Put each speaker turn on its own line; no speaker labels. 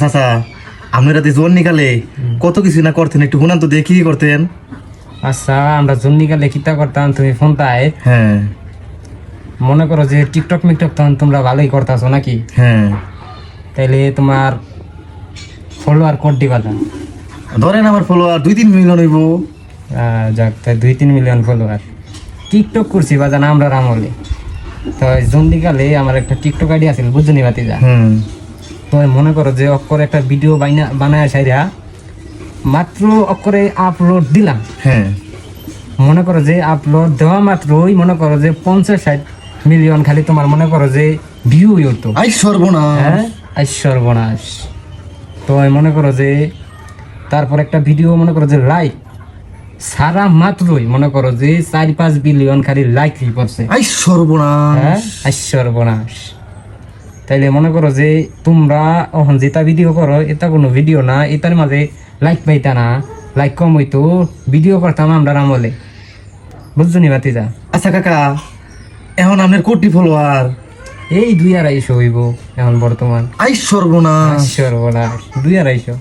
চাচা আপনি রাতে জোর নিকালে কত কিছু না করতেন, একটু শুনান তো দেখি কি করতেন।
আচ্ছা, আমরা জন্নিকালে কিতা করতাম, তুমি ফোন তাই
হ্যাঁ
মনে করো যে টিকটক মিকটক তখন তোমরা ভালোই করতেছো নাকি?
হ্যাঁ,
তাইলে তোমার ফলোয়ার কোড দিবা না।
ধরেন আমার ফলোয়ার 2-3 মিলিয়ন হইব।
যাক, তাই 2-3 মিলিয়ন ফলোয়ার টিকটক করছি বাজান আমরা আমলে। তো জন্দিকালে আমার একটা টিকটক আইডি আছিল, বুঝলি বাতিজা?
হুম
তো মনে করো যে অক্ষরে একটা ভিডিও বানায় সাইরা মাত্র অক্ষরে আপলোড দিলাম।
হ্যাঁ,
মনে করো যে আপলোড দেওয়া মাত্রই মনে করো যে 50-60 মিলিয়ন খালি তোমার মনে করো যে ভিউ হতো।
আই সর্বনাশ।
হ্যাঁ, সর্বনাশ। তো মনে করো যে তারপর একটা ভিডিও মনে করো যে লাইক সারা মাত্রই মনে করো যে 4-5 বিলিয়ন খালি লাইক পড়ছে।
আই সর্বনাশ।
হ্যাঁ, সর্বনাশ। তাইলে মনে করো যে তোমরা এখন যেটা ভিডিও করো এটা কোনো ভিডিও না, এটার মাঝে লাইক পাইতা না, লাইক কম হইতো, ভিডিও করতাম আমরা আমলে, বুঝছো নি বাতিজা?
আচ্ছা কাকা, এখন আপনার কোটি ফলোয়ার?
এই 2-250 হইব এখন বর্তমান।
আই সর্বনাশ।
সর্বনাশ, 2-250।